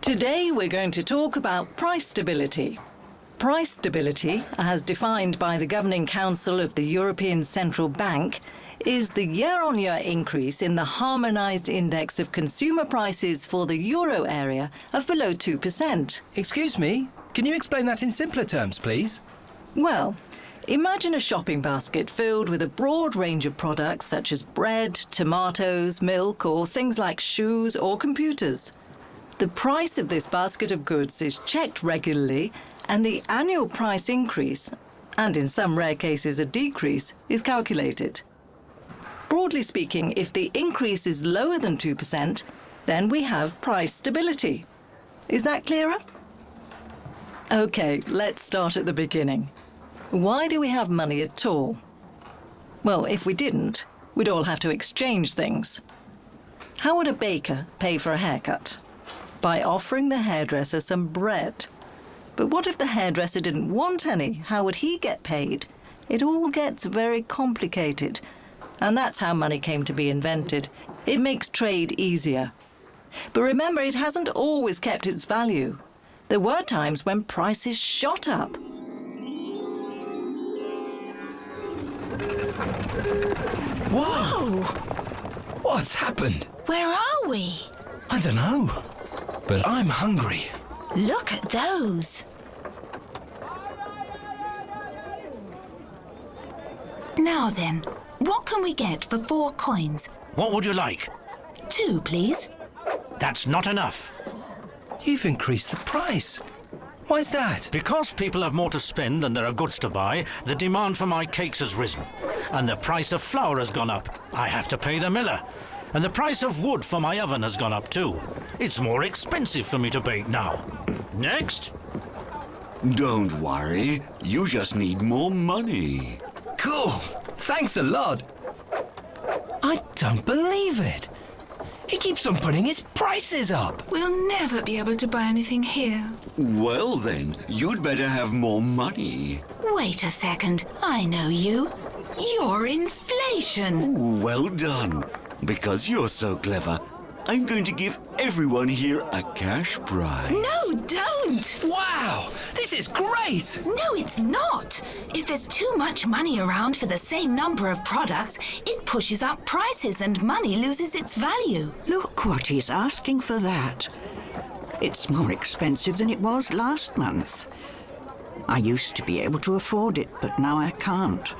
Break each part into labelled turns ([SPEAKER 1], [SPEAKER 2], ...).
[SPEAKER 1] Today we're going to talk about price stability. Price stability, as defined by the Governing Council of the European Central Bank, is the year-on-year increase in the harmonised index of consumer prices for the euro area of below 2%.
[SPEAKER 2] Excuse me, can you explain that in simpler terms, please?
[SPEAKER 1] Well, imagine a shopping basket filled with a broad range of products such as bread, tomatoes, milk, or things like shoes or computers. The price of this basket of goods is checked regularly, and the annual price increase, and in some rare cases a decrease, is calculated. Broadly speaking, if the increase is lower than 2%, then we have price stability. Is that clearer? Okay, let's start at the beginning. Why do we have money at all? Well, if we didn't, we'd all have to exchange things. How would a baker pay for a haircut? By offering the hairdresser some bread. But what if the hairdresser didn't want any? How would he get paid? It all gets very complicated. And that's how money came to be invented. It makes trade easier. But remember, it hasn't always kept its value. There were times when prices shot up.
[SPEAKER 2] Whoa! What's happened?
[SPEAKER 3] Where are we?
[SPEAKER 2] I don't know, but I'm hungry.
[SPEAKER 3] Look at those. Now then, what can we get for 4 coins?
[SPEAKER 4] What would you like?
[SPEAKER 3] 2, please.
[SPEAKER 4] That's not enough.
[SPEAKER 2] You've increased the price. Why's that?
[SPEAKER 4] Because people have more to spend than there are goods to buy, the demand for my cakes has risen. And the price of flour has gone up. I have to pay the miller. And the price of wood for my oven has gone up too. It's more expensive for me to bake now. Next.
[SPEAKER 5] Don't worry, you just need more money.
[SPEAKER 2] Cool. Thanks a lot. I don't believe it. He keeps on putting his prices up.
[SPEAKER 3] We'll never be able to buy anything here.
[SPEAKER 5] Well then, you'd better have more money.
[SPEAKER 3] Wait a second. I know you. You're inflation.
[SPEAKER 5] Well done. Because you're so clever, I'm going to give everyone here a cash prize.
[SPEAKER 3] No, don't!
[SPEAKER 2] Wow, this is great!
[SPEAKER 3] No, it's not. If there's too much money around for the same number of products, it pushes up prices and money loses its value.
[SPEAKER 6] Look what he's asking for that. It's more expensive than it was last month. I used to be able to afford it, but now I can't.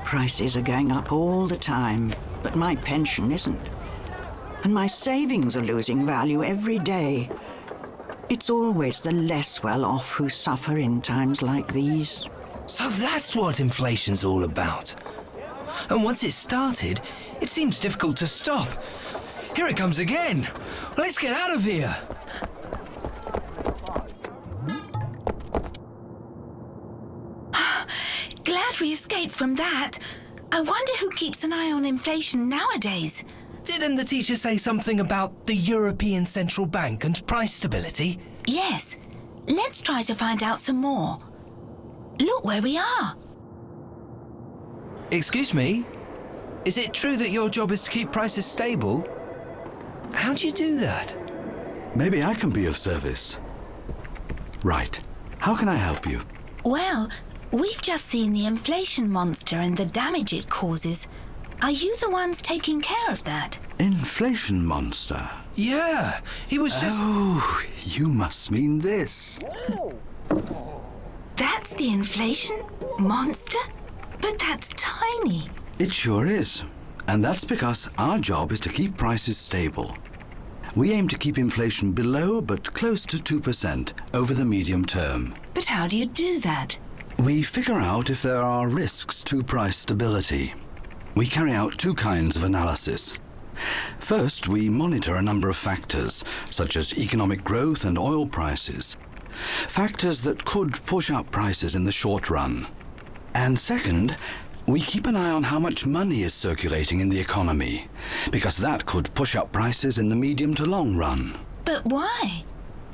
[SPEAKER 6] Prices are going up all the time, but my pension isn't. And my savings are losing value every day. It's always the less well-off who suffer in times like these.
[SPEAKER 2] So that's what inflation's all about. And once it's started, it seems difficult to stop. Here it comes again. Let's get out of here.
[SPEAKER 3] Glad we escaped from that. I wonder who keeps an eye on inflation nowadays.
[SPEAKER 2] Didn't the teacher say something about the European Central Bank and price stability?
[SPEAKER 3] Yes. Let's try to find out some more. Look where we are.
[SPEAKER 2] Excuse me? Is it true that your job is to keep prices stable? How do you do that?
[SPEAKER 7] Maybe I can be of service. Right. How can I help you?
[SPEAKER 3] Well, we've just seen the inflation monster and the damage it causes. Are you the ones taking care of that?
[SPEAKER 7] Inflation monster?
[SPEAKER 2] Yeah, he was just...
[SPEAKER 7] Oh, you must mean this.
[SPEAKER 3] That's the inflation monster? But that's tiny.
[SPEAKER 7] It sure is. And that's because our job is to keep prices stable. We aim to keep inflation below but close to 2% over the medium term.
[SPEAKER 3] But how do you do that?
[SPEAKER 7] We figure out if there are risks to price stability. We carry out 2 kinds of analysis. First, we monitor a number of factors, such as economic growth and oil prices, factors that could push up prices in the short run. And second, we keep an eye on how much money is circulating in the economy, because that could push up prices in the medium to long run.
[SPEAKER 3] But why?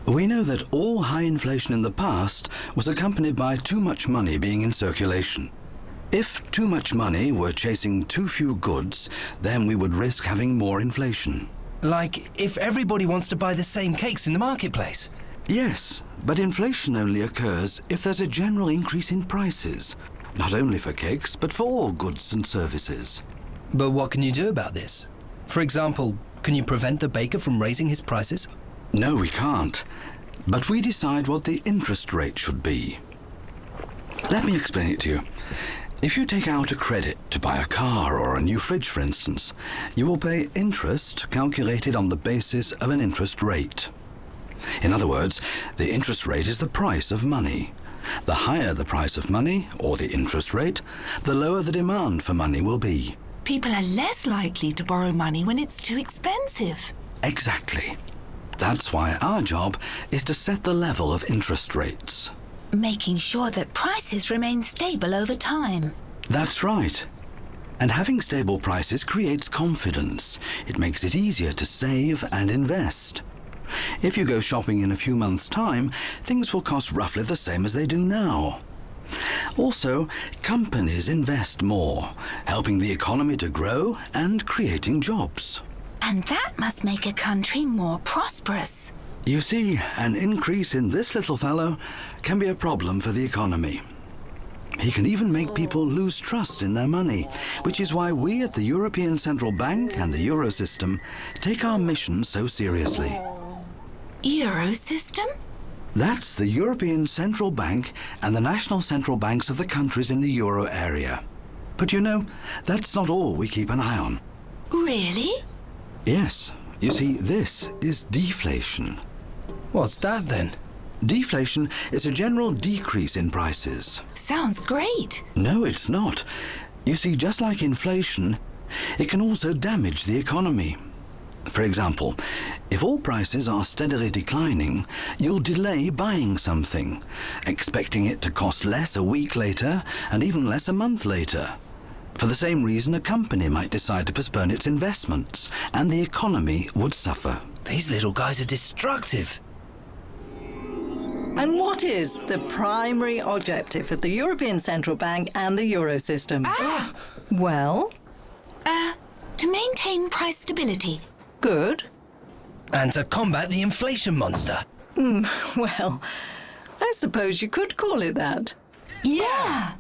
[SPEAKER 7] We know that all high inflation in the past was accompanied by too much money being in circulation. If too much money were chasing too few goods, then we would risk having more inflation.
[SPEAKER 2] Like, if everybody wants to buy the same cakes in the marketplace?
[SPEAKER 7] Yes, but inflation only occurs if there's a general increase in prices, not only for cakes, but for all goods and services.
[SPEAKER 2] But what can you do about this? For example, can you prevent the baker from raising his prices?
[SPEAKER 7] No, we can't. But we decide what the interest rate should be. Let me explain it to you. If you take out a credit to buy a car or a new fridge, for instance, you will pay interest calculated on the basis of an interest rate. In other words, the interest rate is the price of money. The higher the price of money, or the interest rate, the lower the demand for money will be.
[SPEAKER 3] People are less likely to borrow money when it's too expensive.
[SPEAKER 7] Exactly. That's why our job is to set the level of interest rates.
[SPEAKER 3] Making sure that prices remain stable over time.
[SPEAKER 7] That's right. And having stable prices creates confidence. It makes it easier to save and invest. If you go shopping in a few months' time, things will cost roughly the same as they do now. Also, companies invest more, helping the economy to grow and creating jobs.
[SPEAKER 3] And that must make a country more prosperous.
[SPEAKER 7] You see, an increase in this little fellow can be a problem for the economy. He can even make people lose trust in their money, which is why we at the European Central Bank and the Euro system take our mission so seriously.
[SPEAKER 3] Euro system?
[SPEAKER 7] That's the European Central Bank and the national central banks of the countries in the Euro area. But you know, that's not all we keep an eye on.
[SPEAKER 3] Really?
[SPEAKER 7] Yes. You see, this is deflation.
[SPEAKER 2] What's that then?
[SPEAKER 7] Deflation is a general decrease in prices.
[SPEAKER 3] Sounds great.
[SPEAKER 7] No, it's not. You see, just like inflation, it can also damage the economy. For example, if all prices are steadily declining, you'll delay buying something, expecting it to cost less a week later and even less a month later. For the same reason, a company might decide to postpone its investments, and the economy would suffer.
[SPEAKER 2] These little guys are destructive.
[SPEAKER 1] And what is the primary objective of the European Central Bank and the Euro system? Well,
[SPEAKER 3] To maintain price stability.
[SPEAKER 1] good.
[SPEAKER 2] And to combat the inflation monster.
[SPEAKER 1] Well, I suppose you could call it that.
[SPEAKER 3] Yeah.